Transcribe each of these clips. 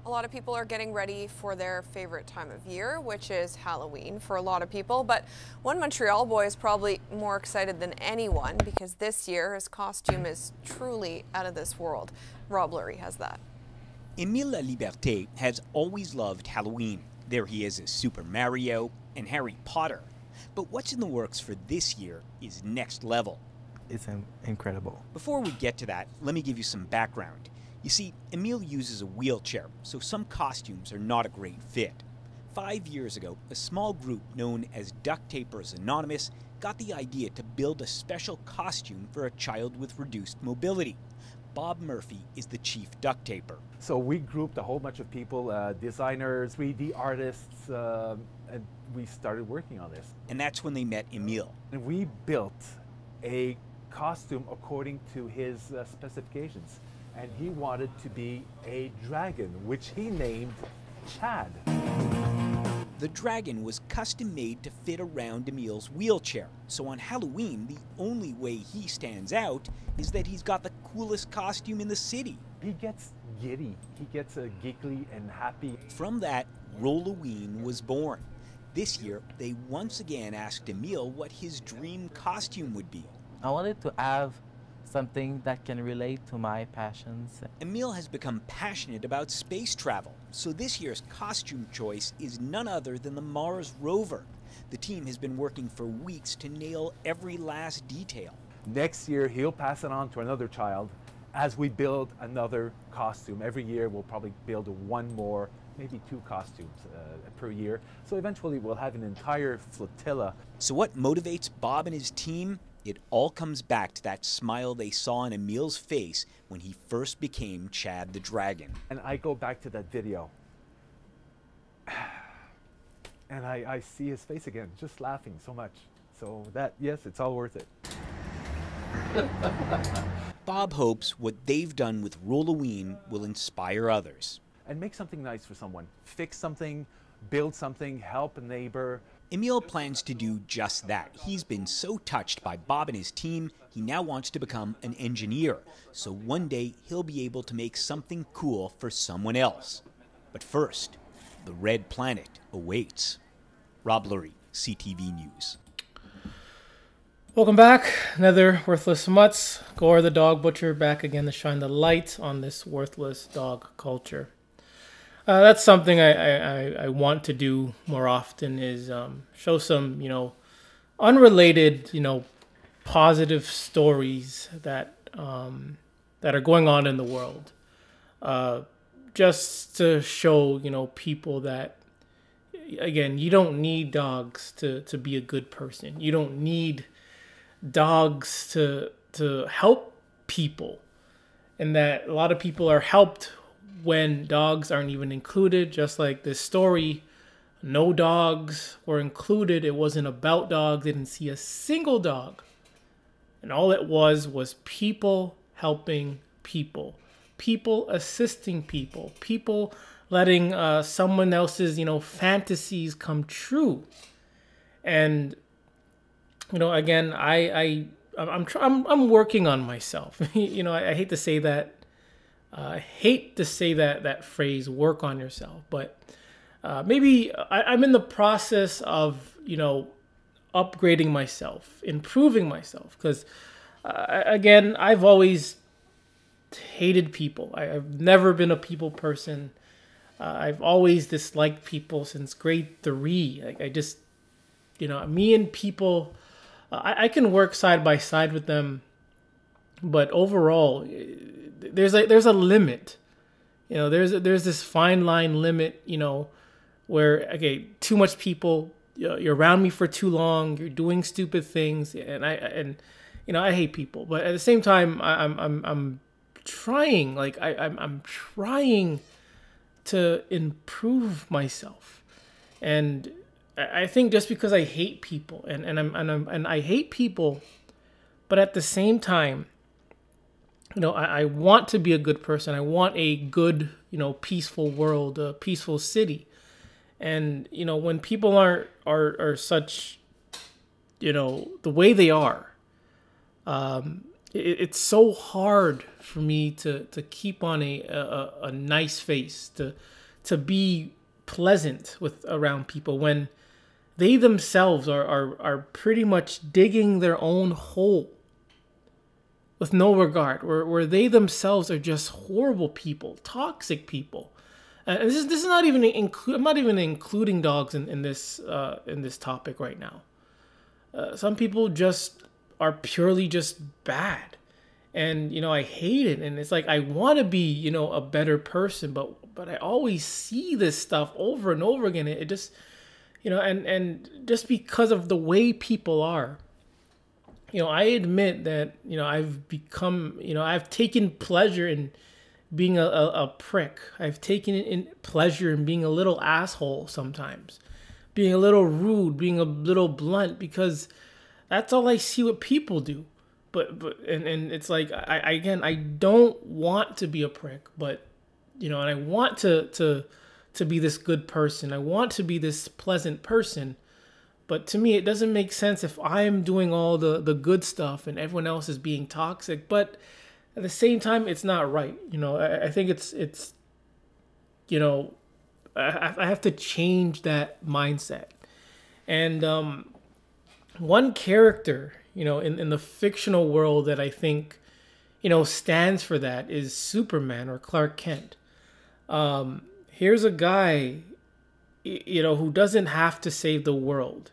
A lot of people are getting ready for their favorite time of year, which is Halloween for a lot of people. But one Montreal boy is probably more excited than anyone because this year his costume is truly out of this world. Rob Lurie has that. Emile Laliberté has always loved Halloween. There he is as Super Mario and Harry Potter. But what's in the works for this year is next level. It's incredible. Before we get to that, let me give you some background. You see, Emile uses a wheelchair, so some costumes are not a great fit. 5 years ago, a small group known as Duct Tapers Anonymous got the idea to build a special costume for a child with reduced mobility. Bob Murphy is the chief duct taper. So we grouped a whole bunch of people, designers, 3D artists, and we started working on this. And that's when they met Emile. And we built a costume according to his specifications. And he wanted to be a dragon, which he named Chad. The dragon was custom made to fit around Emile's wheelchair. So on Halloween, the only way he stands out is that he's got the coolest costume in the city. He gets giddy, he gets geekly and happy. From that, Rolloween was born. This year, they once again asked Emile what his dream costume would be. I wanted to have something that can relate to my passions. Emile has become passionate about space travel, so this year's costume choice is none other than the Mars rover. The team has been working for weeks to nail every last detail. Next year, he'll pass it on to another child as we build another costume. Every year, we'll probably build one more, maybe 2 costumes per year. So eventually, we'll have an entire flotilla. So what motivates Bob and his team? It all comes back to that smile they saw on Emile's face when he first became Chad the Dragon. And I go back to that video, and I see his face again, just laughing so much. So that, yes, it's all worth it. Bob hopes what they've done with Rolloween will inspire others. And make something nice for someone. Fix something, build something, help a neighbor. Emile plans to do just that. He's been so touched by Bob and his team, he now wants to become an engineer. So one day he'll be able to make something cool for someone else. But first, the Red Planet awaits. Rob Lurie, CTV News. Welcome back. Another Worthless Mutts. Gore the Dog Butcher back again to shine the light on this worthless dog culture. That's something I want to do more often is show some, unrelated, positive stories that that are going on in the world. Just to show, people that, again, you don't need dogs to be a good person. You don't need dogs to help people. And that a lot of people are helped when dogs aren't even included, just like this story. No dogs were included. It wasn't about dogs. They didn't see a single dog. And all it was people helping people. People assisting people. People letting someone else's, fantasies come true. And, again, I'm working on myself. I hate to say that. I hate to say that phrase, work on yourself, but maybe I'm in the process of, upgrading myself, improving myself. Because, again, I've always hated people. I've never been a people person. I've always disliked people since grade 3. I just, me and people, I can work side by side with them. But overall, there's a limit, there's this fine line limit, where, okay, too much people, you're around me for too long, you're doing stupid things, and I hate people. But at the same time, I'm trying, I'm trying to improve myself. And I think just because I hate people and I hate people, but at the same time, I want to be a good person. I want a good, peaceful world, a peaceful city. And, when people are such, the way they are, it's so hard for me to keep on a nice face, to be pleasant with around people when they themselves are pretty much digging their own hole with no regard, where they themselves are just horrible people, toxic people. And this is not even I'm not even including dogs in this topic right now. Some people just are purely just bad, and I hate it. And it's like I want to be a better person, but I always see this stuff over and over again. It just and just because of the way people are. I admit that, I've become, I've taken pleasure in being a prick. I've taken in pleasure in being a little asshole sometimes, being a little rude, being a little blunt, because that's all I see what people do. But it's like, I don't want to be a prick, but, and I want to be this good person. I want to be this pleasant person. But to me, it doesn't make sense if I am doing all the good stuff and everyone else is being toxic. But at the same time, it's not right. I think it's I have to change that mindset. And one character, in the fictional world that I think, stands for that is Superman or Clark Kent. Here's a guy, who doesn't have to save the world.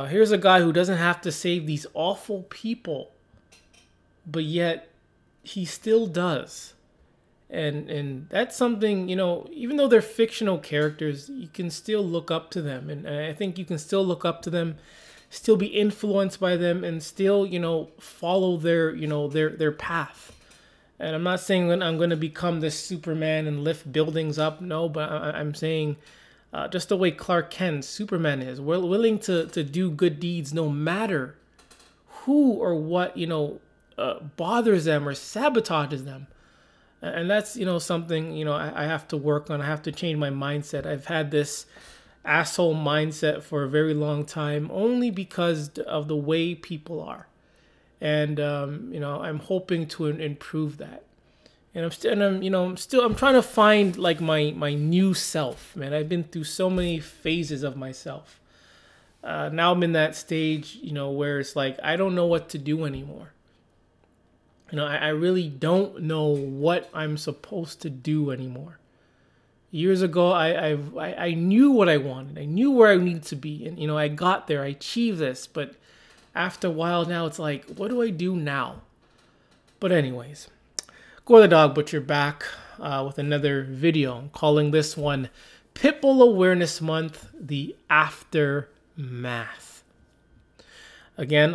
Here's a guy who doesn't have to save these awful people, but yet he still does. And that's something, even though they're fictional characters, you can still look up to them. And I think you can still look up to them, still be influenced by them, and still, follow their path. And I'm not saying that I'm going to become this Superman and lift buildings up. No, but I'm saying just the way Clark Kent, Superman is, willing to do good deeds no matter who or what, bothers them or sabotages them. And that's, something, I have to work on. I have to change my mindset. I've had this asshole mindset for a very long time, only because of the way people are. And, I'm hoping to improve that. And I'm trying to find like my new self, man. I've been through so many phases of myself. Now I'm in that stage, where it's like, I don't know what to do anymore. I really don't know what I'm supposed to do anymore. Years ago, I knew what I wanted. I knew where I needed to be. And, I got there. I achieved this. But after a while now, it's like, what do I do now? But anyways, Go the Dog Butcher back with another video. I'm calling this one Pitbull Awareness Month, the Aftermath. Again,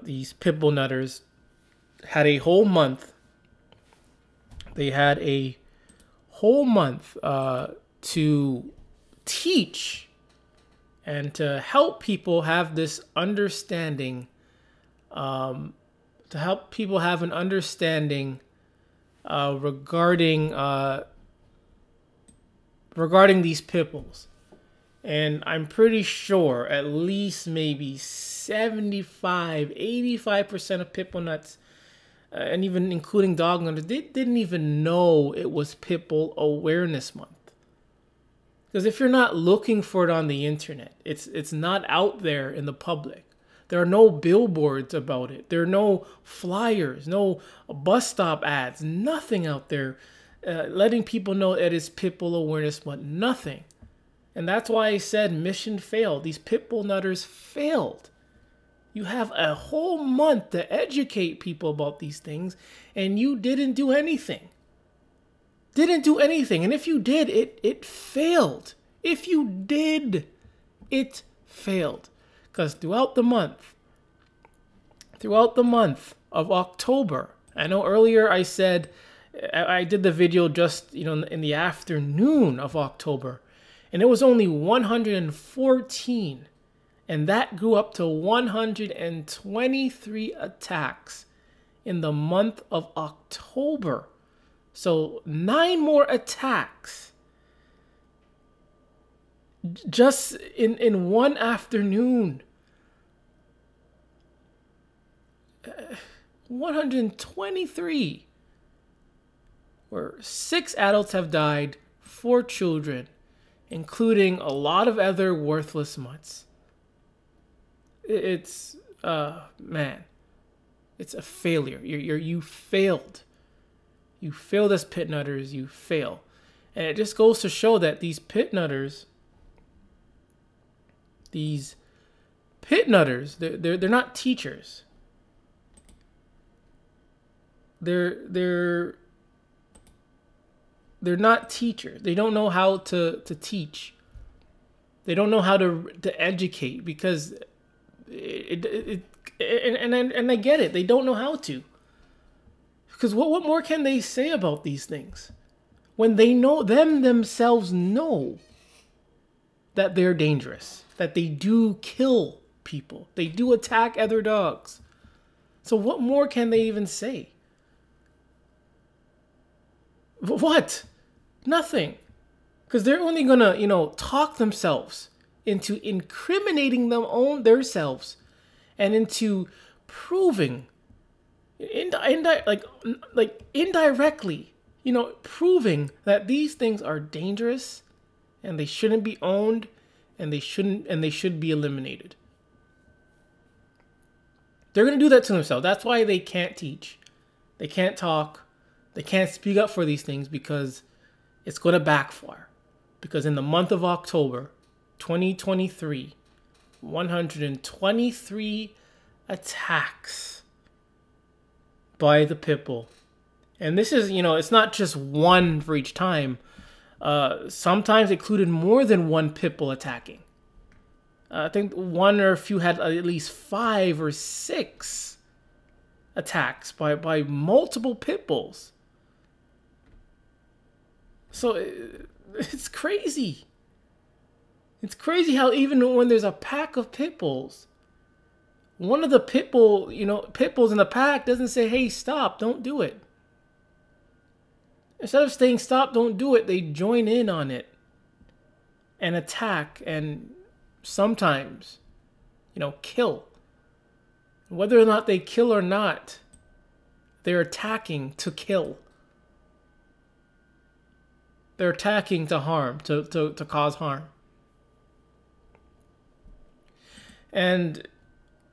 these Pitbull nutters had a whole month. They had a whole month to teach and to help people have this understanding, to help people have an understanding regarding these Pitbulls. And I'm pretty sure at least maybe 75, 85% of Pitbull nuts, and even including dog nutters, they didn't even know it was Pitbull Awareness Month. Because if you're not looking for it on the internet, it's not out there in the public. There are no billboards about it. There are no flyers, no bus stop ads, nothing out there letting people know it is Pitbull Awareness Month. Nothing. And that's why I said mission failed. These Pitbull nutters failed. You have a whole month to educate people about these things, and you didn't do anything. Didn't do anything. And if you did, it failed. If you did, it failed. Because throughout the month of October, I know earlier I said, I did the video just, in the afternoon of October, and it was only 114. And that grew up to 123 attacks in the month of October. So 9 more attacks just in one afternoon. 123. where 6 adults have died, 4 children, including a lot of other worthless mutts. It's, man, it's a failure. You failed. You failed as pit nutters. You fail. And it just goes to show that these pit nutters, they're not teachers. They're not teachers. They don't know how to teach. They don't know how to educate, because and I get it. They don't know how to. Because what more can they say about these things when they know themselves know that they're dangerous, that they do kill people, they do attack other dogs. So what more can they even say? What? Nothing. Because they're only gonna, talk themselves into incriminating themselves and into proving, indirectly, proving that these things are dangerous and they shouldn't be owned and they should be eliminated. They're gonna do that to themselves. That's why they can't teach, they can't talk, they can't speak up for these things, because it's gonna backfire. Because in the month of October 2023, 123 attacks by the Pitbull. And this is, it's not just one for each time. Sometimes it included more than one Pitbull attacking. I think one or a few had at least 5 or 6 attacks by multiple Pitbulls. So it's crazy. It's crazy how even when there's a pack of Pitbulls, one of the Pitbulls in the pack doesn't say, hey, stop, don't do it. Instead of saying stop, don't do it, they join in on it and attack and sometimes, kill. Whether or not they kill or not, they're attacking to kill. They're attacking to harm, to cause harm. And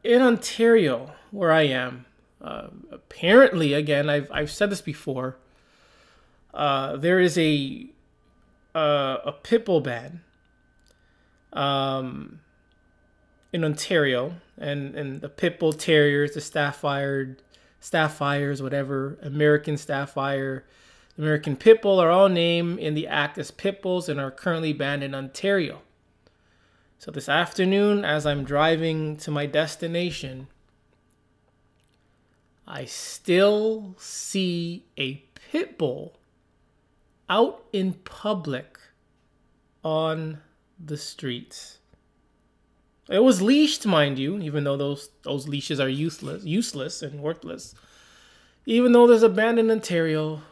in Ontario, where I am, apparently, again, I've said this before, there is a Pitbull ban in Ontario, and the Pitbull Terriers, the Staffiers, whatever, American Staffire, American Pitbull are all named in the act as Pitbulls and are currently banned in Ontario. So this afternoon, as I'm driving to my destination, I still see a Pitbull out in public on the streets. It was leashed, mind you, even though those leashes are useless and worthless. Even though there's a ban in Ontario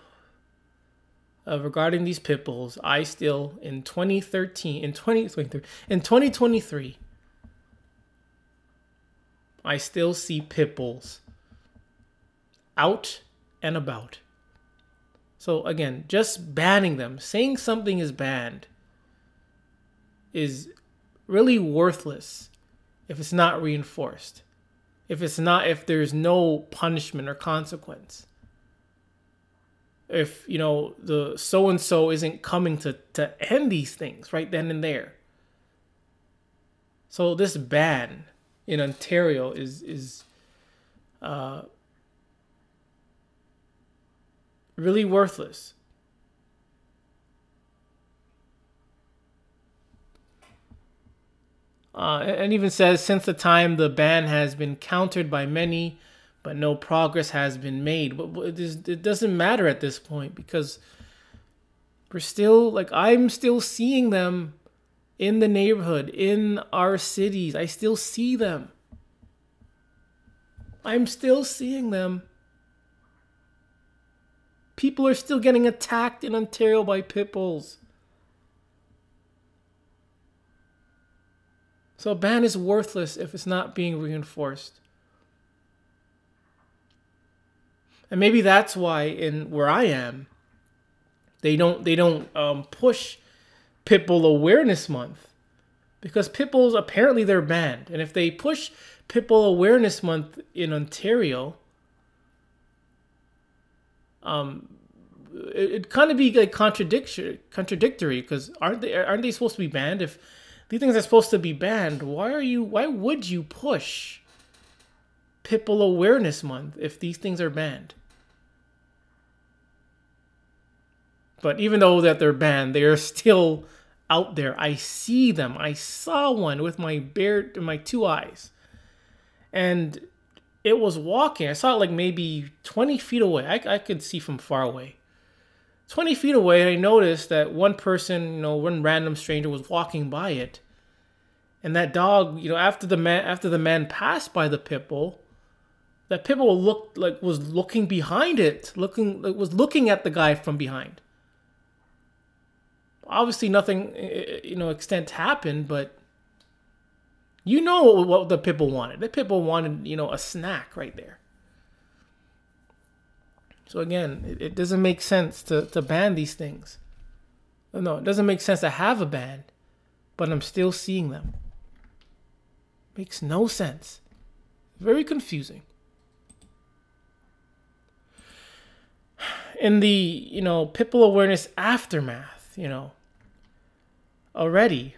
regarding these Pitbulls, I still, in 2023, I still see Pitbulls out and about. So again, just banning them, saying something is banned, is really worthless if it's not reinforced. If there's no punishment or consequence. If, the so-and-so isn't coming to end these things right then and there. So this ban in Ontario is really worthless. And even says, since the time the ban has been countered by many, but no progress has been made. But it doesn't matter at this point, because I'm still seeing them in the neighborhood, in our cities. I still see them. I'm still seeing them. People are still getting attacked in Ontario by Pitbulls. So a ban is worthless if it's not being reinforced. And maybe that's why where I am, They don't push Pitbull Awareness Month because Pitbulls apparently they're banned. And if they push Pitbull Awareness Month in Ontario, it kind of be like contradictory because aren't they supposed to be banned? If these things are supposed to be banned, why would you push Pitbull Awareness Month if these things are banned? But even though that they're banned, they are still out there. I see them. I saw one with my two eyes. And it was walking. I saw it like maybe 20 feet away. I could see from far away. 20 feet away, and I noticed that one person, one random stranger was walking by it. And that dog, after the man passed by the Pitbull, that Pitbull was looking behind it, was looking at the guy from behind. Obviously nothing, extent happened, but what the Pitbull wanted. The Pitbull wanted, a snack right there. So again, it doesn't make sense to ban these things. No, it doesn't make sense to have a ban, but I'm still seeing them. Makes no sense. Very confusing. In the, Pitbull Awareness aftermath, already,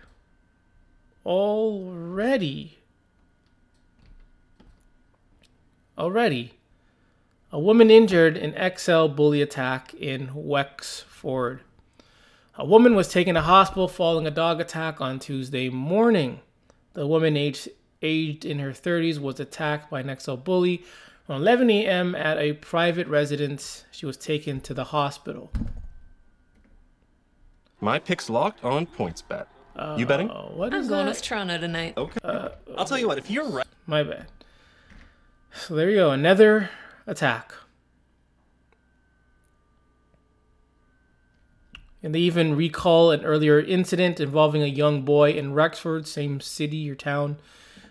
a woman injured in XL bully attack in Wexford. A woman was taken to hospital following a dog attack on Tuesday morning. The woman aged in her 30s was attacked by an XL bully around 11 a.m. at a private residence. She was taken to the hospital. My pick's locked on PointsBet. You betting? What is I'm going that? with Toronto tonight. Okay. I'll tell you what, if you're right. My bad. So there you go. Another attack. And they even recall an earlier incident involving a young boy in Rexford, same city or town,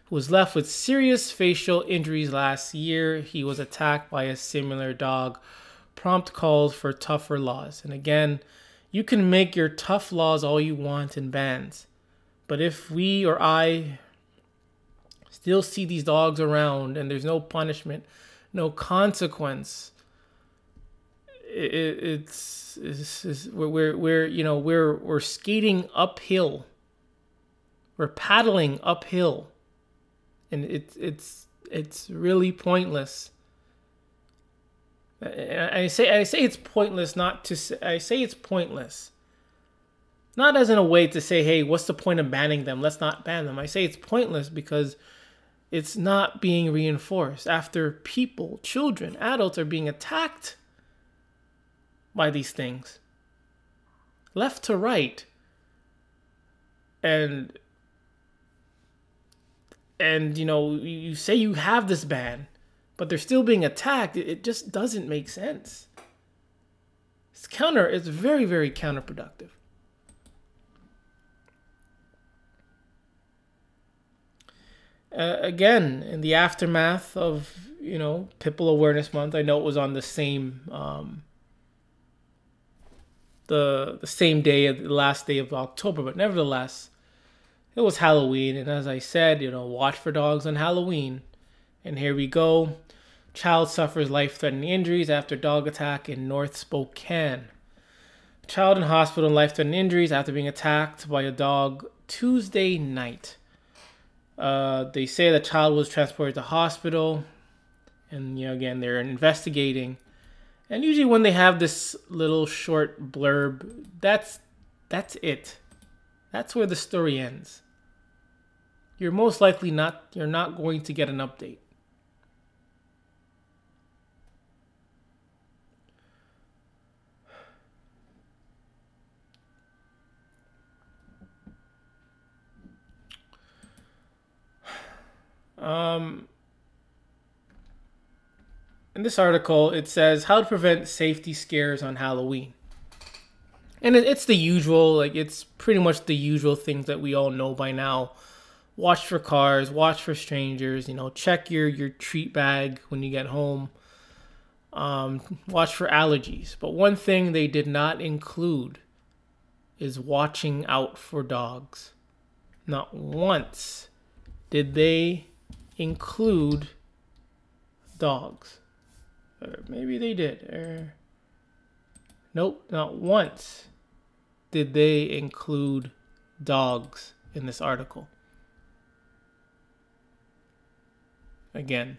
who was left with serious facial injuries last year. He was attacked by a similar dog. Prompt calls for tougher laws. And again, you can make your tough laws all you want in bans. But if we or I still see these dogs around and there's no punishment, no consequence, we're skating uphill. We're paddling uphill. And it's really pointless. I say it's pointless I say it's pointless. Not as in a way to say, hey, what's the point of banning them? Let's not ban them. I say it's pointless because it's not being reinforced. After people, children, adults are being attacked by these things. Left to right. And you say you have this ban, but they're still being attacked. It just doesn't make sense. It's very, very counterproductive. Again, in the aftermath of, Pitbull Awareness Month, I know it was on the same, the same day, the last day of October, but nevertheless, it was Halloween. And as I said, watch for dogs on Halloween. And here we go. Child suffers life-threatening injuries after dog attack in North Spokane. Child in hospital and life-threatening injuries after being attacked by a dog Tuesday night. They say the child was transported to hospital. And, again, they're investigating. And usually when they have this little short blurb, that's it. That's where the story ends. You're most likely not going to get an update. In this article, it says how to prevent safety scares on Halloween. And it's the usual, it's pretty much the usual things that we all know by now. Watch for cars, watch for strangers, check your treat bag when you get home. watch for allergies. But one thing they did not include is watching out for dogs. Not once did they include dogs. Or maybe they did. Nope, not once did they include dogs in this article. Again,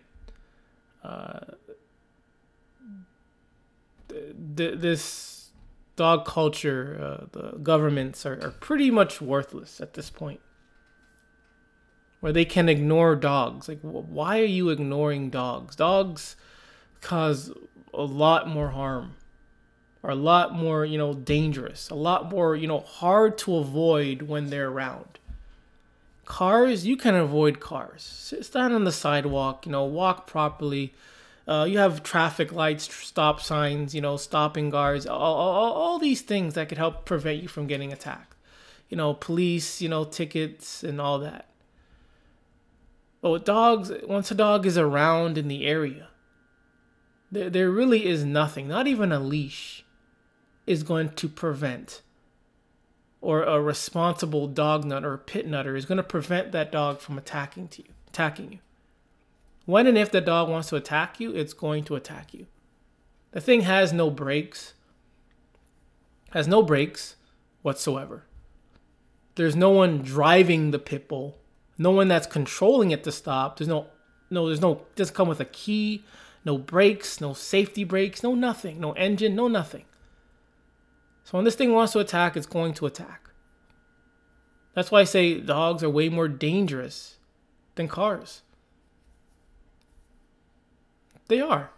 this dog culture, the governments are pretty much worthless at this point. Where they can ignore dogs. Like, why are you ignoring dogs? Dogs cause a lot more harm. Are a lot more, dangerous. A lot more, hard to avoid when they're around. Cars, you can avoid cars. Stand on the sidewalk, walk properly. You have traffic lights, stop signs, stopping guards, all these things that could help prevent you from getting attacked. Police, tickets and all that. But with dogs, once a dog is around in the area, there really is nothing, not even a leash, is going to prevent, or a responsible dog nut or a pit nutter is going to prevent that dog from attacking you. When and if the dog wants to attack you, it's going to attack you. The thing has no brakes. Has no brakes whatsoever. There's no one driving the pit bull. No one that's controlling it to stop. Doesn't come with a key, no brakes, no safety brakes, no nothing, no engine, no nothing. So when this thing wants to attack, it's going to attack. That's why I say dogs are way more dangerous than cars. They are.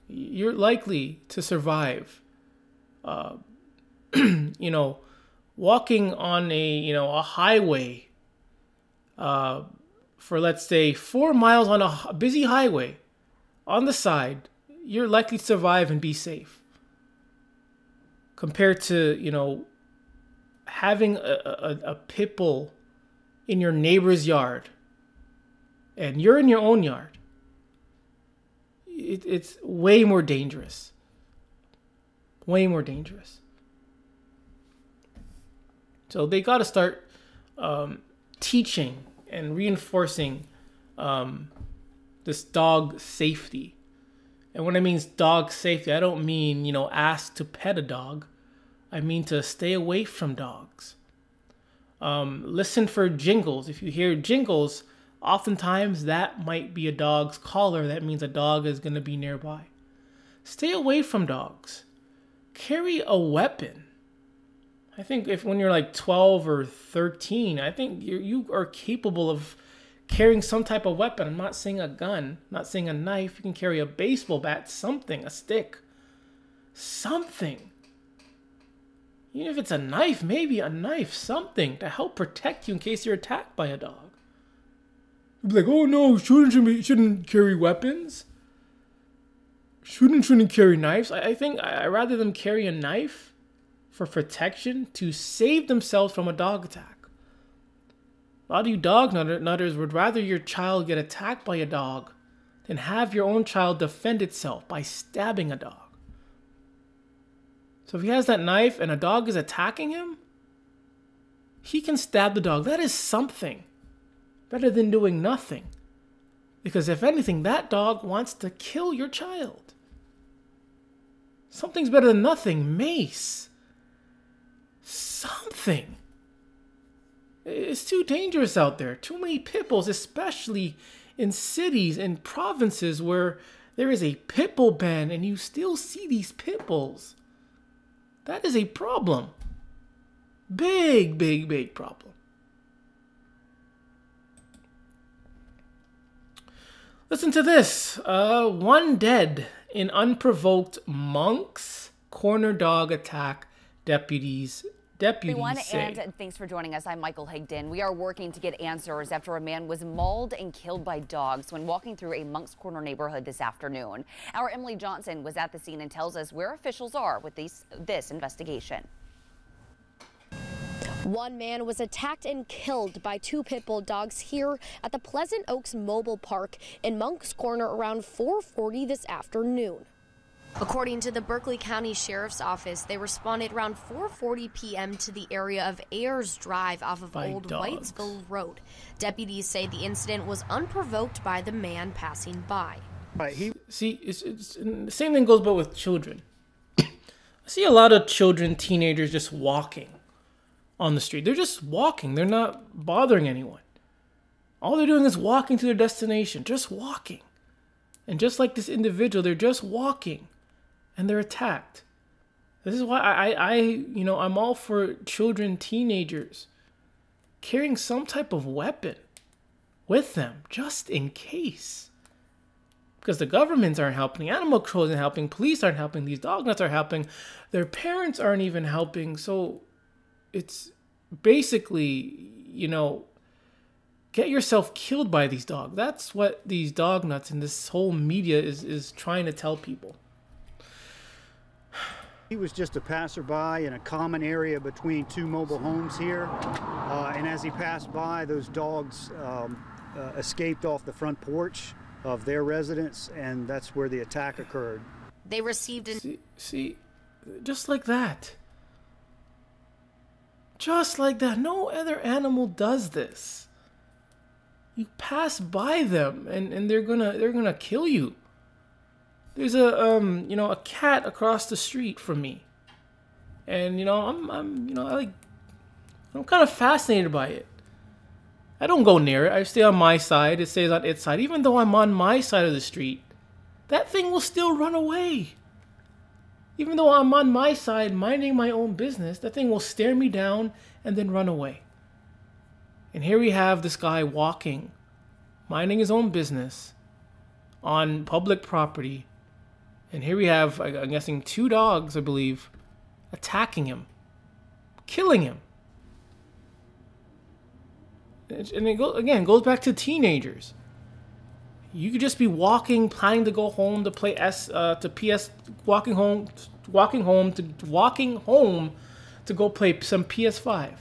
You're likely to survive, walking on a highway for, let's say, 4 miles on a busy highway on the side. You're likely to survive and be safe. Compared to, having a pit bull in your neighbor's yard and you're in your own yard. It's way more dangerous. Way more dangerous. So they got to start teaching and reinforcing this dog safety. And when I mean dog safety, I don't mean, ask to pet a dog. I mean to stay away from dogs. Listen for jingles. If you hear jingles, oftentimes that might be a dog's collar. That means a dog is going to be nearby. Stay away from dogs. Carry a weapon. I think when you're like 12 or 13, I think you are capable of carrying some type of weapon. I'm not saying a gun, not saying a knife. You can carry a baseball bat, something, a stick, something. Even if it's a knife, maybe a knife, something to help protect you in case you're attacked by a dog. You'd be like, oh no, shouldn't carry weapons. Shouldn't carry knives. I think I'd rather them carry a knife for protection to save themselves from a dog attack. A lot of you dog nutters would rather your child get attacked by a dog than have your own child defend itself by stabbing a dog. So if he has that knife and a dog is attacking him, he can stab the dog. That is something better than doing nothing. Because if anything, that dog wants to kill your child. Something's better than nothing. Mace. Something. It's too dangerous out there. Too many pit bulls, especially in cities and provinces where there is a pit bull ban and you still see these pit bulls. That is a problem. Big, big, big problem. Listen to this. One dead in unprovoked Monk's corner dog attack, deputies Everyone, say. and thanks for joining us. I'm Michael Higdon. We are working to get answers after a man was mauled and killed by dogs when walking through a Monk's Corner neighborhood this afternoon. Our Emily Johnson was at the scene and tells us where officials are with this investigation. One man was attacked and killed by two pit bull dogs here at the Pleasant Oaks Mobile Park in Moncks Corner around 4:40 this afternoon. According to the Berkeley County Sheriff's Office, they responded around 4:40 p.m. to the area of Ayers Drive off of Old Whitesville Road. Deputies say the incident was unprovoked by the man passing by. See, it's the same thing goes about with children. I see a lot of children, teenagers just walking on the street. They're just walking. They're not bothering anyone. All they're doing is walking to their destination, just walking. And just like this individual, they're just walking and they're attacked. This is why I'm all for children, teenagers carrying some type of weapon with them just in case. Because the governments aren't helping, animal control isn't helping, police aren't helping, these dog nuts are helping, their parents aren't even helping. So it's basically, get yourself killed by these dogs. That's what these dog nuts and this whole media is trying to tell people. He was just a passerby in a common area between two mobile homes here. And as he passed by, those dogs escaped off the front porch of their residence, and that's where the attack occurred. They received See, just like that. Just like that. No other animal does this. You pass by them and they're gonna kill you. There's a cat across the street from me. And I'm kind of fascinated by it. I don't go near it. I stay on my side. It stays on its side. Even though I'm on my side of the street, that thing will still run away. Even though I'm on my side, minding my own business, that thing will stare me down and then run away. And here we have this guy walking, minding his own business on public property. And here we have, I'm guessing, two dogs, I believe, attacking him, killing him. And it goes back to teenagers. You could just be walking, planning to go home to play walking home to go play some PS5.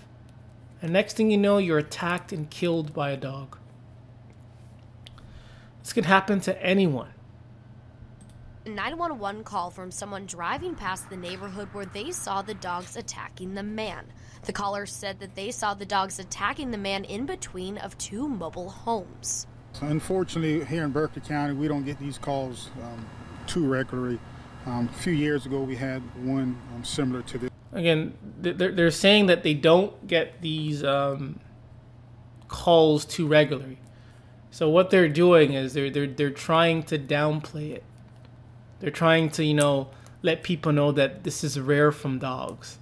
And next thing you know, you're attacked and killed by a dog. This can happen to anyone. A 911 call from someone driving past the neighborhood where they saw the dogs attacking the man. The caller said that they saw the dogs attacking the man in between of two mobile homes. Unfortunately, here in Berkeley County, we don't get these calls too regularly. A few years ago, we had one similar to this. Again, they're saying that they don't get these calls too regularly. So what they're doing is they're trying to downplay it. They're trying to, let people know that this is rare from dogs.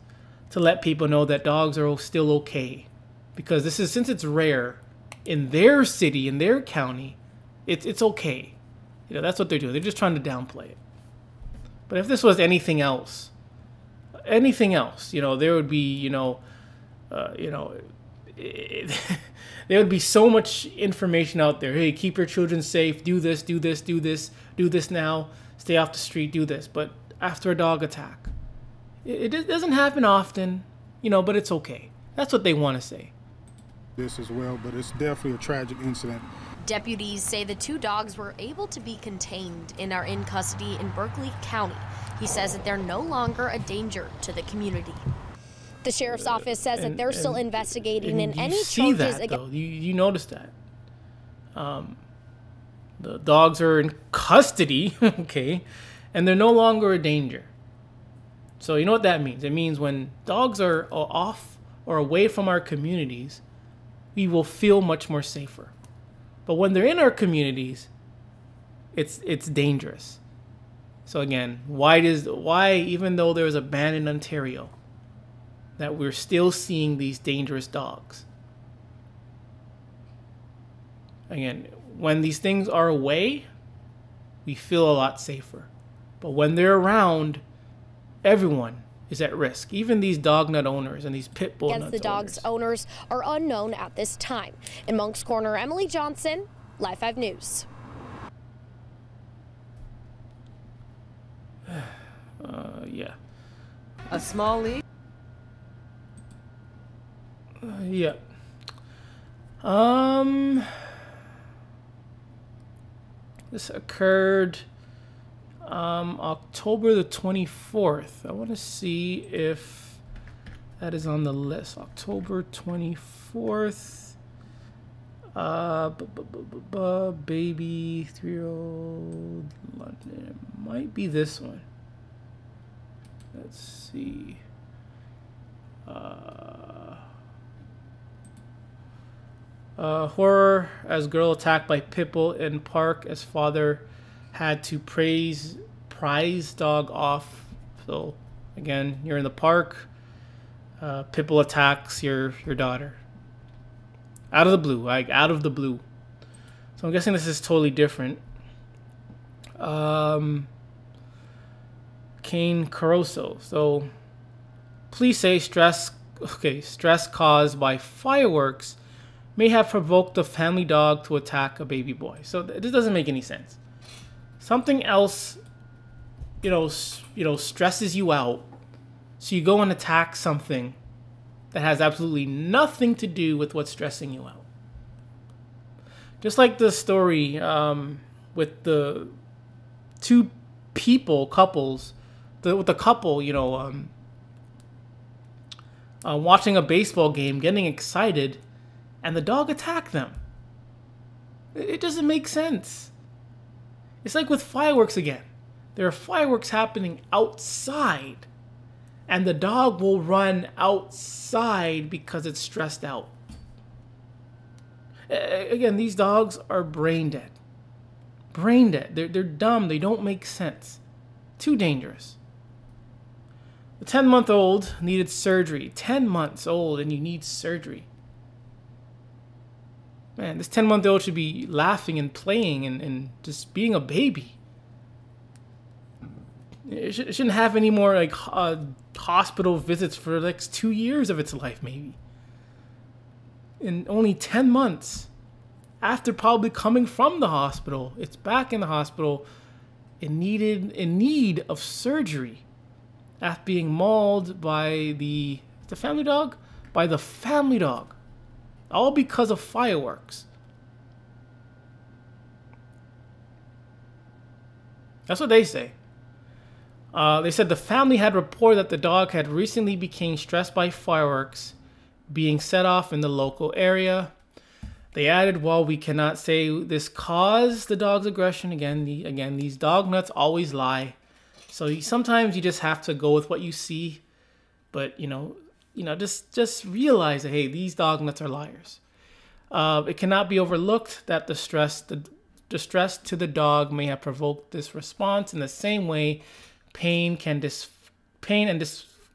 To let people know that dogs are still okay. Because since it's rare in their city, in their county, it's okay. That's what they're doing. They're just trying to downplay it. But if this was anything else, there would be, there would be so much information out there. Hey, keep your children safe. Do this, do this, do this, do this now. Stay off the street, do this. But after a dog attack, it doesn't happen often, but it's okay. That's what they want to say. This as well, but it's definitely a tragic incident. Deputies say the two dogs were able to be contained and are in custody in Berkeley County. He says that they're no longer a danger to the community. The sheriff's office says that they're still investigating and any charges against. You notice that. The dogs are in custody, okay, and they're no longer a danger. So you know what that means? It means when dogs are off or away from our communities, we will feel much more safer. But when they're in our communities, it's dangerous. So again, why even though there's a ban in Ontario, that we're still seeing these dangerous dogs? Again, when these things are away, we feel a lot safer. But when they're around, everyone is at risk. Even these dog nut owners and these pit bull against the dogs owners are unknown at this time. In Moncks Corner, Emily Johnson, Live 5 News. Yeah. A small league. Yeah. This occurred October the 24th. I want to see if that is on the list. October 24th. Baby 3-year-old London. It might be this one. Let's see. Horror as girl attacked by Pitbull in park as father had to prize dog off. So again, you're in the park. Pitbull attacks your daughter. Out of the blue, like out of the blue. So I'm guessing this is totally different. Kane Caruso. So police say stress caused by fireworks may have provoked the family dog to attack a baby boy. So this doesn't make any sense. Something else, stresses you out. So you go and attack something that has absolutely nothing to do with what's stressing you out. Just like the story with the two couples, with the couple, watching a baseball game, getting excited, and the dog attacked them. It doesn't make sense. It's like with fireworks again. There are fireworks happening outside, and the dog will run outside because it's stressed out. Again, these dogs are brain dead. Brain dead. They're dumb. They don't make sense. Too dangerous. The 10-month-old needed surgery. 10 months old and you need surgery. Man, this 10-month-old should be laughing and playing and just being a baby. It shouldn't have any more like hospital visits for the next 2 years of its life, maybe. In only 10 months, after probably coming from the hospital, it's back in the hospital in need of surgery after being mauled by the family dog? By the family dog. All because of fireworks. That's what they say. They said the family had reported that the dog had recently become stressed by fireworks being set off in the local area. They added, while we cannot say this caused the dog's aggression, again, these dog nuts always lie. So sometimes you just have to go with what you see. But, just realize that, hey, these dog nuts are liars. It cannot be overlooked that the stress to the dog may have provoked this response in the same way pain and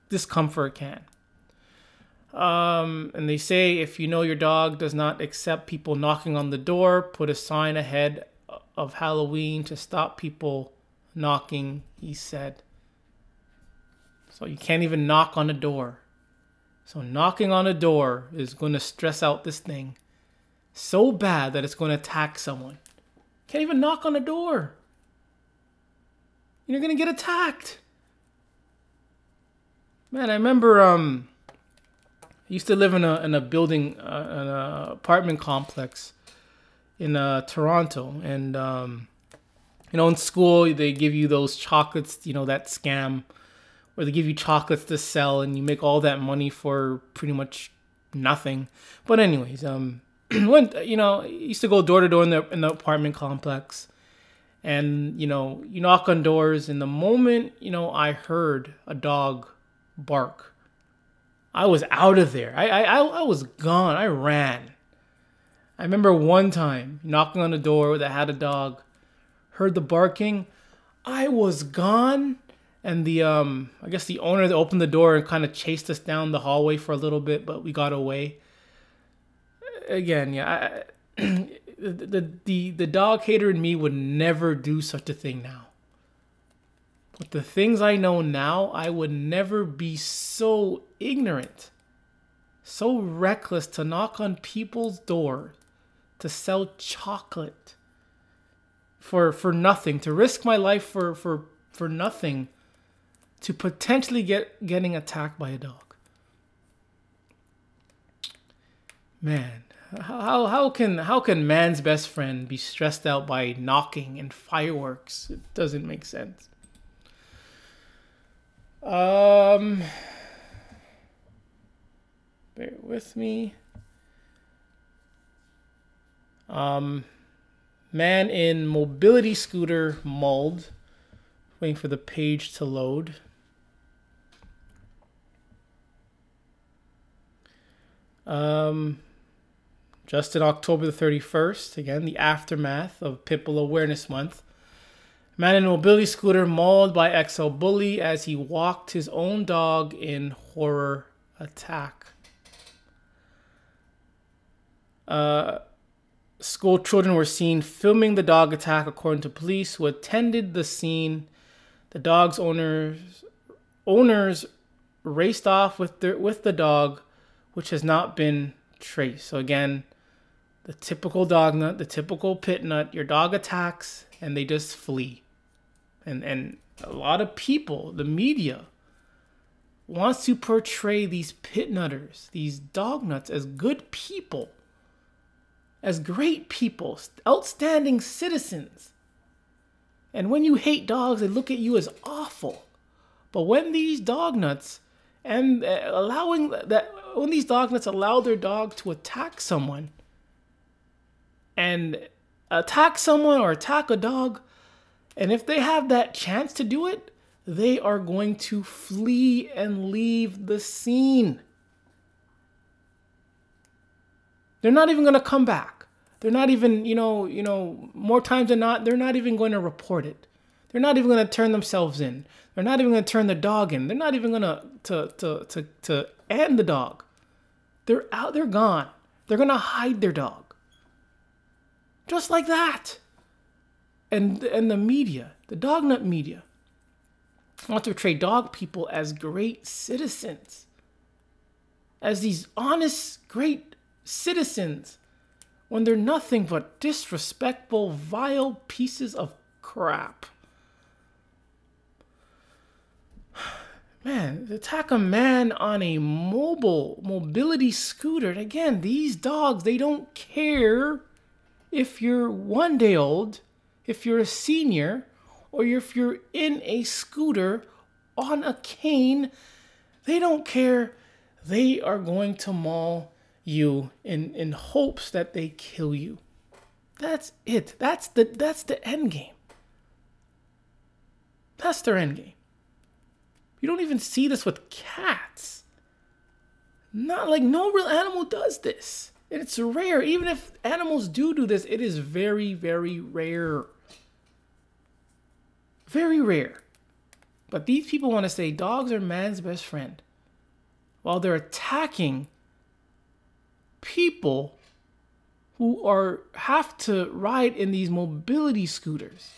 discomfort can. And they say if you know your dog does not accept people knocking on the door, put a sign ahead of Halloween to stop people knocking, he said. So you can't even knock on a door. So knocking on a door is going to stress out this thing so bad that it's going to attack someone. Can't even knock on a door. You're going to get attacked. Man, I remember I used to live in a building, an apartment complex in Toronto. And, in school, they give you those chocolates, that scam, where they give you chocolates to sell and you make all that money for pretty much nothing. But anyways, used to go door to door in the apartment complex. And, you knock on doors, and the moment, I heard a dog bark, I was out of there. I was gone. I ran. I remember one time knocking on a door that had a dog, heard the barking, I was gone. And I guess the owner that opened the door and kind of chased us down the hallway for a little bit, but we got away. Again, yeah, the dog hater in me would never do such a thing now. With the things I know now, I would never be so ignorant, so reckless to knock on people's door to sell chocolate for nothing, to risk my life for nothing, to potentially getting attacked by a dog. Man, how can man's best friend be stressed out by knocking and fireworks? It doesn't make sense. Bear with me. Man in mobility scooter mauled. Waiting for the page to load. Just in October the 31st, again, the aftermath of Pitbull Awareness Month. Man in a mobility scooter mauled by XL bully as he walked his own dog in horror attack. School children were seen filming the dog attack, according to police who attended the scene. The dog's owners raced off with the dog, which has not been traced. So again, the typical dog nut, the typical pit nut, your dog attacks and they just flee. And a lot of people, the media, wants to portray these pit nutters, these dog nuts, as good people, as great people, outstanding citizens. And when you hate dogs, they look at you as awful. But when these dog nuts when these dog nuts allow their dog to attack someone or attack a dog, and if they have that chance to do it, they are going to flee and leave the scene. They're not even going to come back. They're not even, more times than not, they're not even going to report it. They're not even going to turn themselves in. They're not even going to turn the dog in. They're not even going to end the dog. They're out. They're gone. They're going to hide their dog. Just like that. And the media, the dog nut media, want to portray dog people as great citizens, as these honest, great citizens, when they're nothing but disrespectful, vile pieces of crap. Man, attack a man on a mobility scooter. And again, these dogs, they don't care if you're 1 day old, if you're a senior, or if you're in a scooter on a cane. They don't care. They are going to maul you in hopes that they kill you. That's it. That's the end game. That's their end game. You don't even see this with cats. No real animal does this. And it's rare. Even if animals do this, it is very, very rare. Very rare. But these people want to say dogs are man's best friend, while they're attacking people who have to ride in these mobility scooters.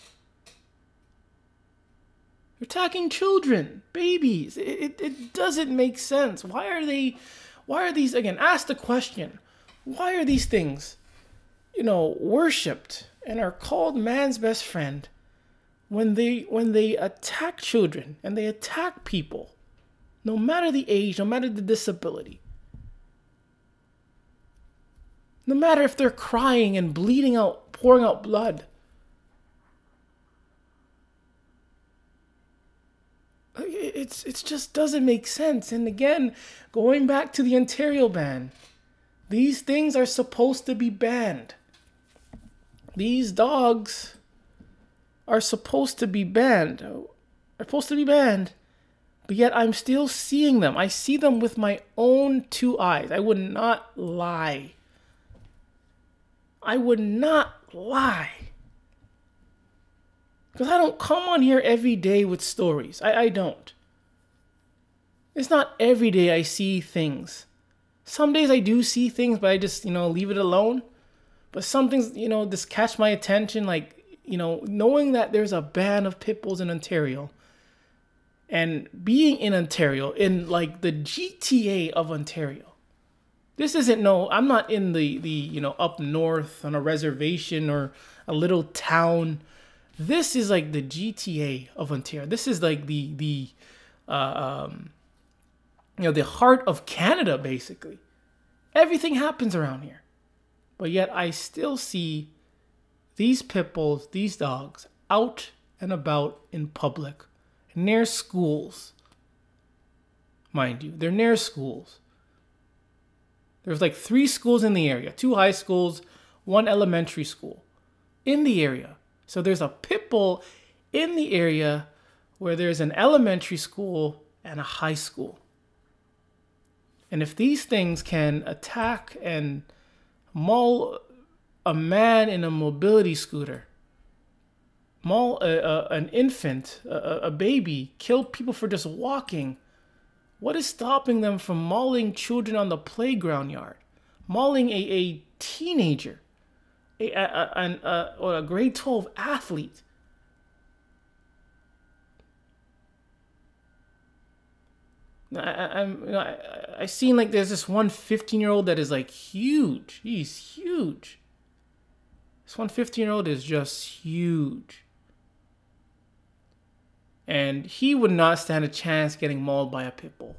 They're attacking children, babies. It doesn't make sense. Why are these, again, ask the question, why are these things, worshipped and are called man's best friend when they attack children and they attack people, no matter the age, no matter the disability? No matter if they're crying and bleeding out, pouring out blood. It just doesn't make sense. And again, going back to the Ontario ban, these things are supposed to be banned. These dogs are supposed to be banned. But yet I'm still seeing them. I see them with my own two eyes. I would not lie. Because I don't come on here every day with stories. I don't. It's not every day I see things. Some days I do see things, but I just, leave it alone. But some things, just catch my attention. Like, knowing that there's a ban of pit bulls in Ontario. And being in Ontario, in like the GTA of Ontario. This isn't I'm not in the up north on a reservation or a little town. This is like the GTA of Ontario. This is like the heart of Canada, basically. Everything happens around here. But yet I still see these pit bulls, these dogs, out and about in public, near schools. Mind you, they're near schools. There's like 3 schools in the area, 2 high schools, 1 elementary school in the area. So there's a pit bull in the area where there's an elementary school and a high school. And if these things can attack and maul a man in a mobility scooter, maul an infant, a baby, kill people for just walking, what is stopping them from mauling children on the playground yard, mauling a teenager, or a grade 12 athlete? I seen like there's this one 15-year-old that is like huge. He's huge. This one 15-year-old is just huge. And he would not stand a chance getting mauled by a pit bull.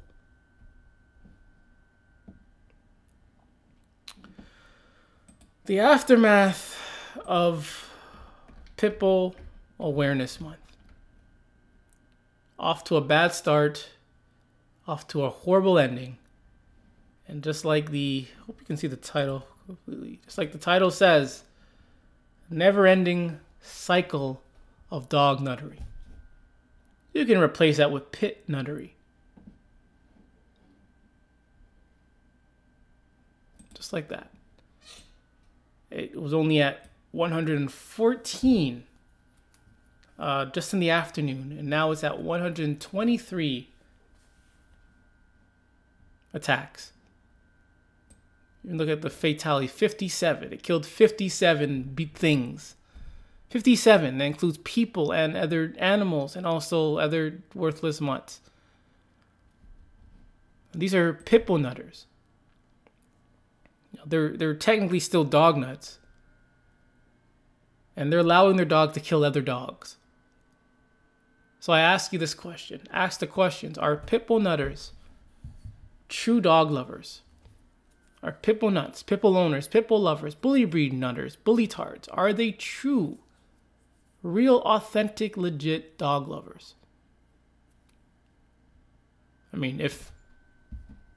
The aftermath of Pitbull Awareness Month. Off to a bad start. Off to a horrible ending. And just like hope you can see the title completely. Just like the title says, never-ending cycle of dog nuttery. You can replace that with pit nuttery. Just like that. It was only at 114 just in the afternoon, and now it's at 123 attacks. You can look at the fatality, 57. It killed 57 things. 57. That includes people and other animals and also other worthless mutts. These are pit bull nutters. They're technically still dog nuts. And they're allowing their dog to kill other dogs. So I ask you this question. Ask the questions. Are pit bull nutters true dog lovers? Are pit bull nuts, pit bull owners, pit bull lovers, bully breed nutters, bully tards, are they true, real, authentic, legit dog lovers? I mean, if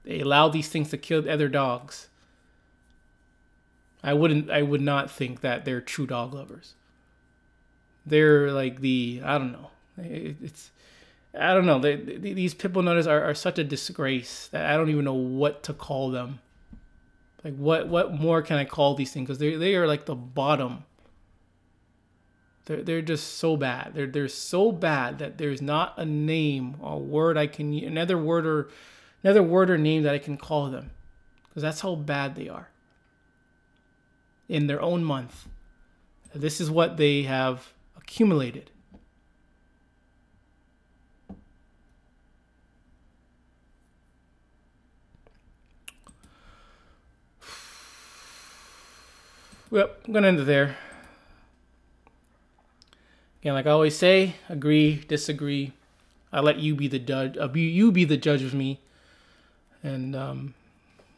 they allow these things to kill other dogs, I would not think that they're true dog lovers. They're like I don't know. I don't know. These pit bull nutters are such a disgrace that I don't even know what to call them. Like, what more can I call these things? Because they are like the bottom. They're just so bad. They're so bad that there's not a name or word I can another word or name that I can call them, because that's how bad they are. In their own month, this is what they have accumulated. Well, I'm going to end it there. Again, like I always say, agree, disagree. I let you be the judge. You be the judge of me. And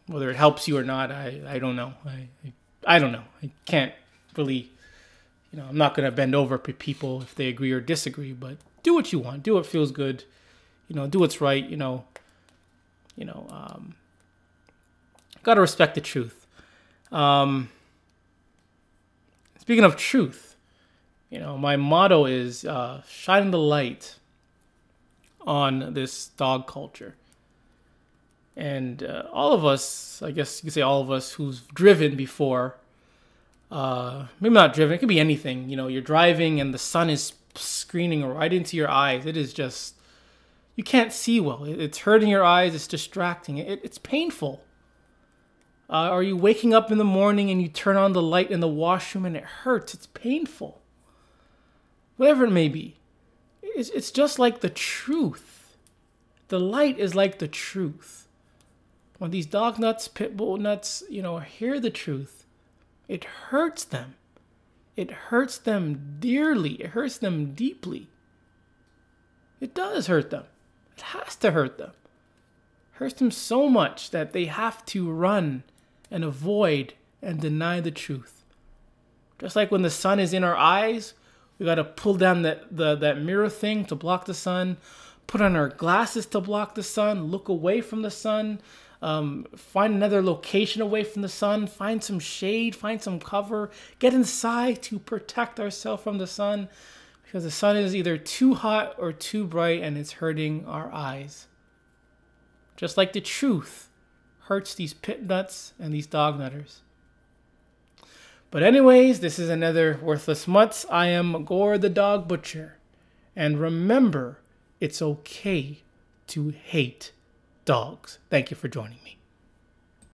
whether it helps you or not, I don't know. I don't know. I can't really, I'm not going to bend over for people if they agree or disagree. But do what you want. Do what feels good. Do what's right. Got to respect the truth. Speaking of truth, my motto is shine the light on this dog culture. And all of us, I guess you could say all of us who's driven before, maybe not driven, it could be anything. You're driving and the sun is screening right into your eyes. It is just, you can't see well. It's hurting your eyes. It's distracting. It's painful. Are you waking up in the morning and you turn on the light in the washroom and it hurts? It's painful. Whatever it may be. It's just like the truth. The light is like the truth. When these dog nuts, pit bull nuts, hear the truth, it hurts them. It hurts them dearly. It hurts them deeply. It does hurt them. It has to hurt them. It hurts them so much that they have to run and avoid and deny the truth. Just like when the sun is in our eyes, we got to pull down that mirror thing to block the sun, put on our glasses to block the sun, look away from the sun, find another location away from the sun, find some shade, find some cover, get inside to protect ourselves from the sun, because the sun is either too hot or too bright and it's hurting our eyes. Just like the truth hurts these pit nuts and these dog nutters. But anyways, this is another Worthless Mutts. I am Gore the Dog Butcher. And remember, it's okay to hate dogs. Thank you for joining me.